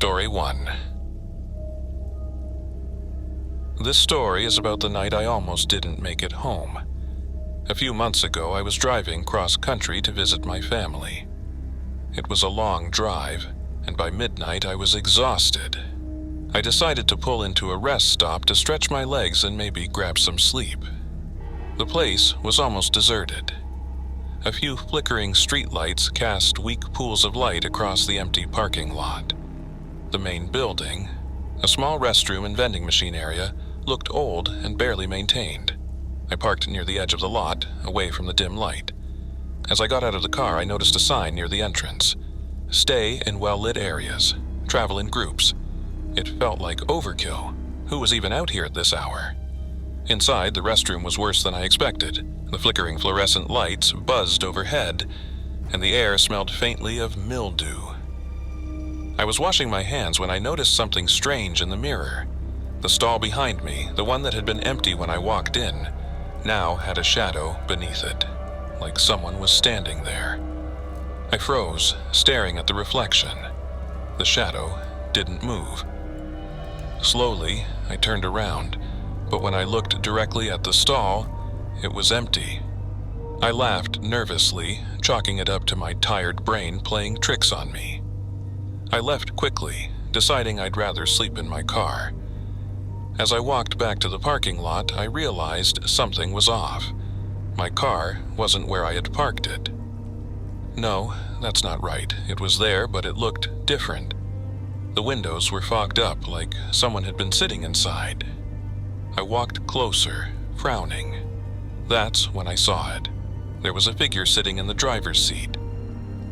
Story 1. This story is about the night I almost didn't make it home. A few months ago, I was driving cross-country to visit my family. It was a long drive, and by midnight I was exhausted. I decided to pull into a rest stop to stretch my legs and maybe grab some sleep. The place was almost deserted. A few flickering streetlights cast weak pools of light across the empty parking lot. The main building, a small restroom and vending machine area, looked old and barely maintained. I parked near the edge of the lot, away from the dim light. As I got out of the car, I noticed a sign near the entrance. Stay in well-lit areas. Travel in groups. It felt like overkill. Who was even out here at this hour? Inside, the restroom was worse than I expected. The flickering fluorescent lights buzzed overhead, and the air smelled faintly of mildew. I was washing my hands when I noticed something strange in the mirror. The stall behind me, the one that had been empty when I walked in, now had a shadow beneath it, like someone was standing there. I froze, staring at the reflection. The shadow didn't move. Slowly, I turned around, but when I looked directly at the stall, it was empty. I laughed nervously, chalking it up to my tired brain playing tricks on me. I left quickly, deciding I'd rather sleep in my car. As I walked back to the parking lot, I realized something was off. My car wasn't where I had parked it. No, that's not right. It was there, but it looked different. The windows were fogged up like someone had been sitting inside. I walked closer, frowning. That's when I saw it. There was a figure sitting in the driver's seat.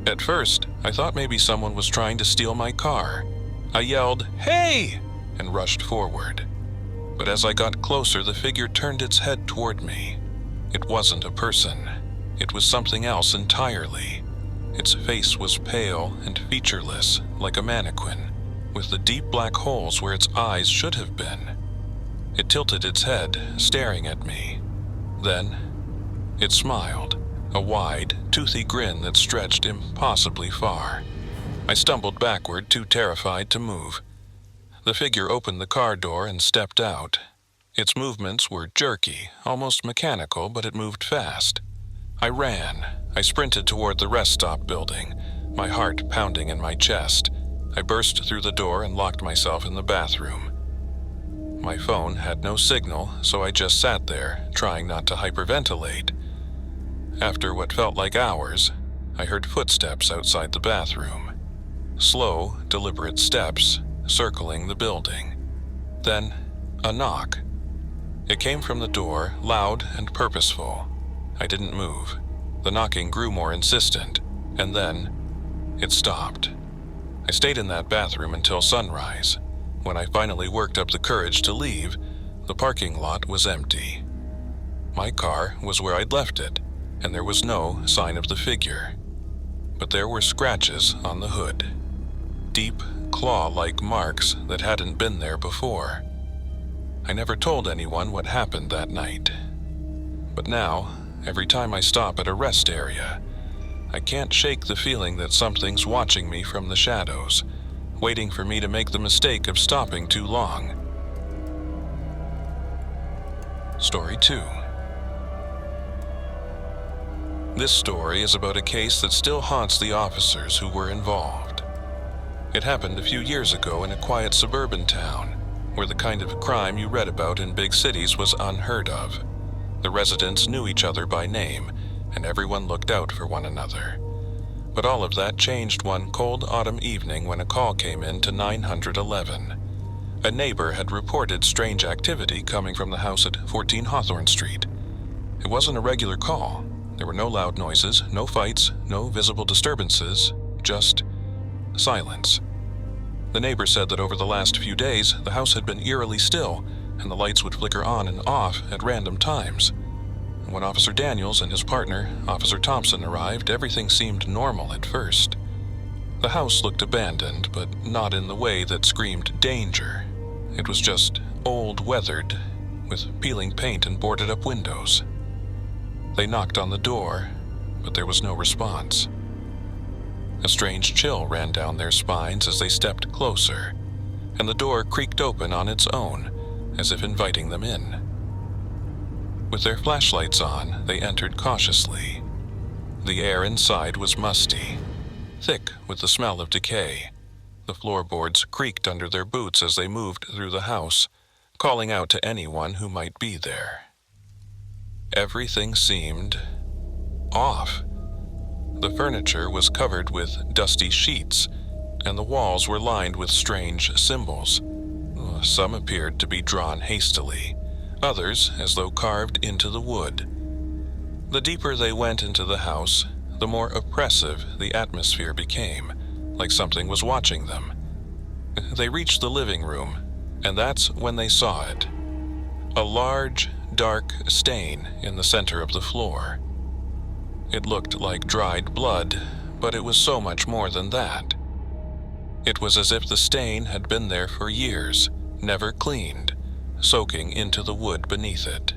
At first, I thought maybe someone was trying to steal my car. I yelled, "Hey!" and rushed forward. But as I got closer, the figure turned its head toward me. It wasn't a person. It was something else entirely. Its face was pale and featureless, like a mannequin, with the deep black holes where its eyes should have been. It tilted its head, staring at me. Then, it smiled, a wide, toothy grin that stretched impossibly far. I stumbled backward, too terrified to move. The figure opened the car door and stepped out. Its movements were jerky, almost mechanical, but it moved fast. I ran. I sprinted toward the rest stop building, my heart pounding in my chest. I burst through the door and locked myself in the bathroom. My phone had no signal, so I just sat there, trying not to hyperventilate. After what felt like hours, I heard footsteps outside the bathroom. Slow, deliberate steps, circling the building. Then, a knock. It came from the door, loud and purposeful. I didn't move. The knocking grew more insistent, and then it stopped. I stayed in that bathroom until sunrise. When I finally worked up the courage to leave, the parking lot was empty. My car was where I'd left it, and there was no sign of the figure. But there were scratches on the hood. Deep, claw-like marks that hadn't been there before. I never told anyone what happened that night. But now, every time I stop at a rest area, I can't shake the feeling that something's watching me from the shadows, waiting for me to make the mistake of stopping too long. Story 2. This story is about a case that still haunts the officers who were involved. It happened a few years ago in a quiet suburban town, where the kind of crime you read about in big cities was unheard of. The residents knew each other by name, and everyone looked out for one another. But all of that changed one cold autumn evening when a call came in to 911. A neighbor had reported strange activity coming from the house at 14 Hawthorne Street. It wasn't a regular call. There were no loud noises, no fights, no visible disturbances, just silence. The neighbor said that over the last few days, the house had been eerily still, and the lights would flicker on and off at random times. When Officer Daniels and his partner, Officer Thompson, arrived, everything seemed normal at first. The house looked abandoned, but not in the way that screamed danger. It was just old, weathered, with peeling paint and boarded-up windows. They knocked on the door, but there was no response. A strange chill ran down their spines as they stepped closer, and the door creaked open on its own, as if inviting them in. With their flashlights on, they entered cautiously. The air inside was musty, thick with the smell of decay. The floorboards creaked under their boots as they moved through the house, calling out to anyone who might be there. Everything seemed off. The furniture was covered with dusty sheets, and the walls were lined with strange symbols. Some appeared to be drawn hastily, others as though carved into the wood. The deeper they went into the house, the more oppressive the atmosphere became, like something was watching them. They reached the living room, and that's when they saw it. A large, dark stain in the center of the floor. It looked like dried blood, but it was so much more than that. It was as if the stain had been there for years, never cleaned, soaking into the wood beneath it.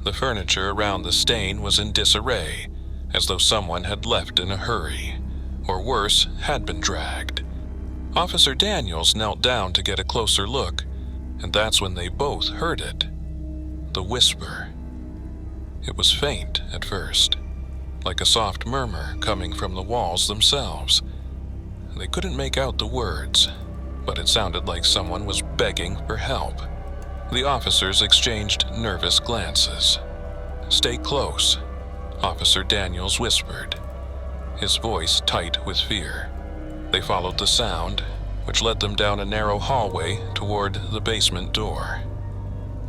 The furniture around the stain was in disarray, as though someone had left in a hurry, or worse, had been dragged. Officer Daniels knelt down to get a closer look, and that's when they both heard it. The whisper. It was faint at first, like a soft murmur coming from the walls themselves. They couldn't make out the words, but it sounded like someone was begging for help. The officers exchanged nervous glances. "Stay close," Officer Daniels whispered, his voice tight with fear. They followed the sound, which led them down a narrow hallway toward the basement door.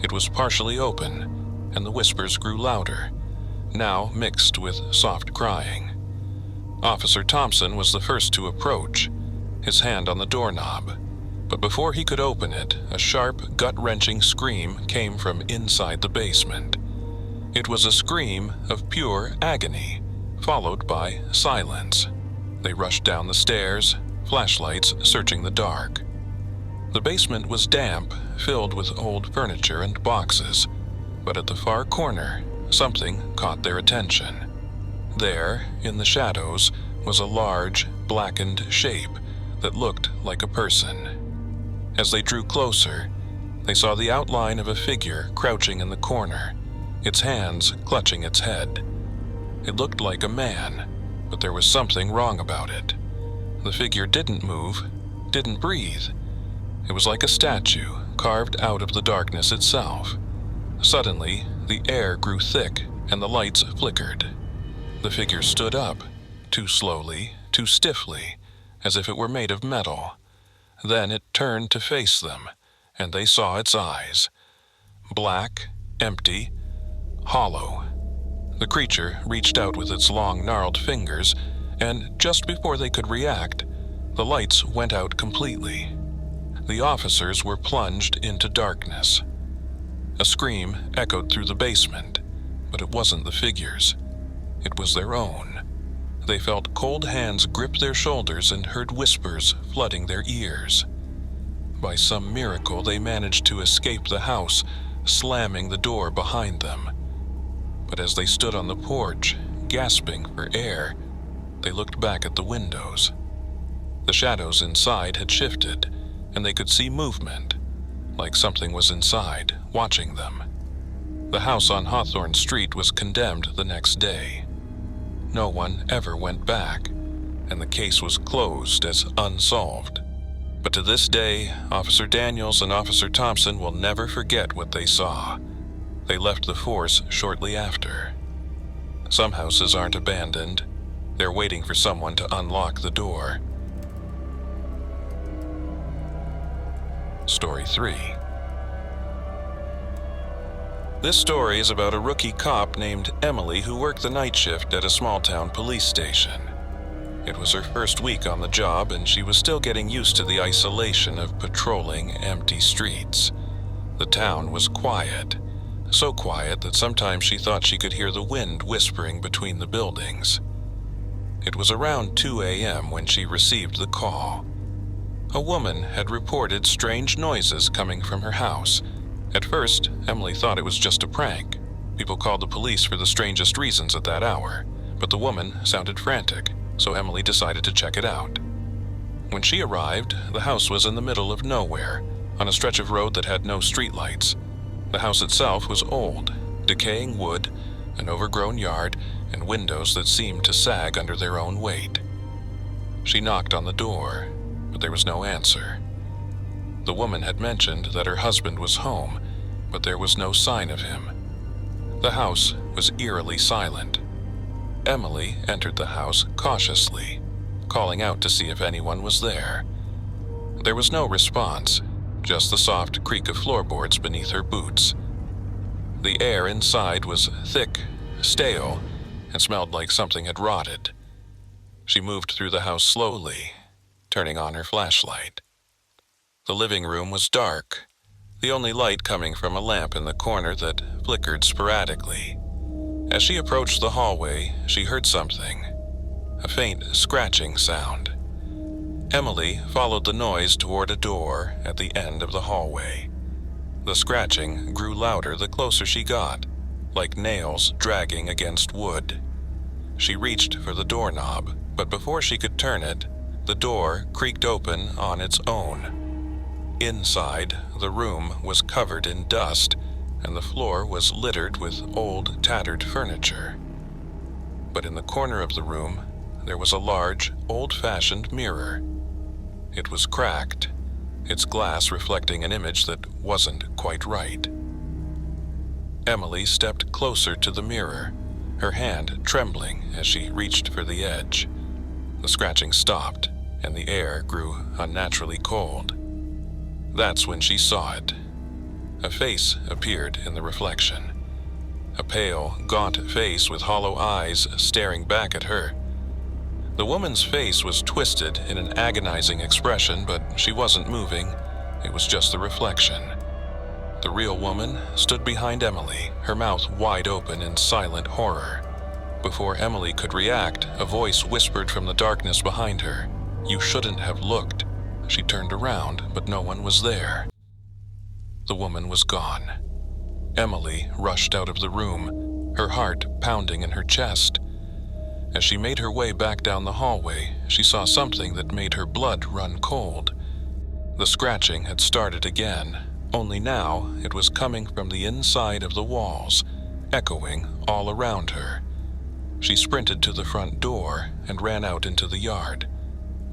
It was partially open, and the whispers grew louder, now mixed with soft crying. Officer Thompson was the first to approach, his hand on the doorknob. But before he could open it, a sharp, gut-wrenching scream came from inside the basement. It was a scream of pure agony, followed by silence. They rushed down the stairs, flashlights searching the dark. The basement was damp, filled with old furniture and boxes, but at the far corner, something caught their attention. There, in the shadows, was a large, blackened shape that looked like a person. As they drew closer, they saw the outline of a figure crouching in the corner, its hands clutching its head. It looked like a man, but there was something wrong about it. The figure didn't move, didn't breathe. It was like a statue carved out of the darkness itself. Suddenly, the air grew thick and the lights flickered. The figure stood up, too slowly, too stiffly, as if it were made of metal. Then it turned to face them, and they saw its eyes. Black, empty, hollow. The creature reached out with its long, gnarled fingers, and just before they could react, the lights went out completely. The officers were plunged into darkness. A scream echoed through the basement, but it wasn't the figure's. It was their own. They felt cold hands grip their shoulders and heard whispers flooding their ears. By some miracle, they managed to escape the house, slamming the door behind them. But as they stood on the porch, gasping for air, they looked back at the windows. The shadows inside had shifted, and they could see movement, like something was inside, watching them. The house on Hawthorne Street was condemned the next day. No one ever went back, and the case was closed as unsolved. But to this day, Officer Daniels and Officer Thompson will never forget what they saw. They left the force shortly after. Some houses aren't abandoned. They're waiting for someone to unlock the door. Story 3. This story is about a rookie cop named Emily who worked the night shift at a small-town police station. It was her first week on the job, and she was still getting used to the isolation of patrolling empty streets. The town was quiet, so quiet that sometimes she thought she could hear the wind whispering between the buildings. It was around 2 a.m. when she received the call. A woman had reported strange noises coming from her house. At first, Emily thought it was just a prank. People called the police for the strangest reasons at that hour, but the woman sounded frantic. so Emily decided to check it out. When she arrived, the house was in the middle of nowhere, on a stretch of road that had no streetlights. The house itself was old, decaying wood, an overgrown yard, and windows that seemed to sag under their own weight. She knocked on the door, but there was no answer. The woman had mentioned that her husband was home, but there was no sign of him. The house was eerily silent. Emily entered the house cautiously, calling out to see if anyone was there. There was no response, just the soft creak of floorboards beneath her boots. The air inside was thick, stale, and smelled like something had rotted. She moved through the house slowly, turning on her flashlight. The living room was dark, the only light coming from a lamp in the corner that flickered sporadically. As she approached the hallway, she heard something, a faint scratching sound. Emily followed the noise toward a door at the end of the hallway. The scratching grew louder the closer she got, like nails dragging against wood. She reached for the doorknob, but before she could turn it, the door creaked open on its own. Inside, the room was covered in dust, and the floor was littered with old, tattered furniture. But in the corner of the room, there was a large, old-fashioned mirror. It was cracked, its glass reflecting an image that wasn't quite right. Emily stepped closer to the mirror, her hand trembling as she reached for the edge. The scratching stopped, and the air grew unnaturally cold. That's when she saw it. A face appeared in the reflection. A pale, gaunt face with hollow eyes staring back at her. The woman's face was twisted in an agonizing expression, but she wasn't moving. It was just the reflection. The real woman stood behind Emily, her mouth wide open in silent horror. Before Emily could react, a voice whispered from the darkness behind her, "You shouldn't have looked." She turned around, but no one was there. The woman was gone. Emily rushed out of the room, her heart pounding in her chest. As she made her way back down the hallway, she saw something that made her blood run cold. The scratching had started again, only now it was coming from the inside of the walls, echoing all around her. She sprinted to the front door and ran out into the yard.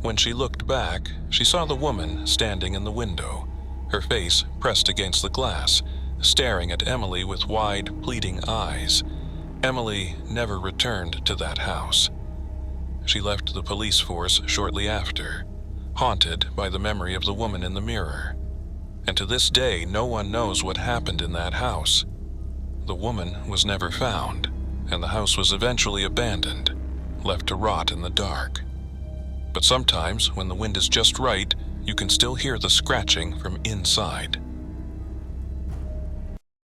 When she looked back, she saw the woman standing in the window, her face pressed against the glass, staring at Emily with wide, pleading eyes. Emily never returned to that house. She left the police force shortly after, haunted by the memory of the woman in the mirror. And to this day, no one knows what happened in that house. The woman was never found, and the house was eventually abandoned, left to rot in the dark. But sometimes, when the wind is just right, you can still hear the scratching from inside.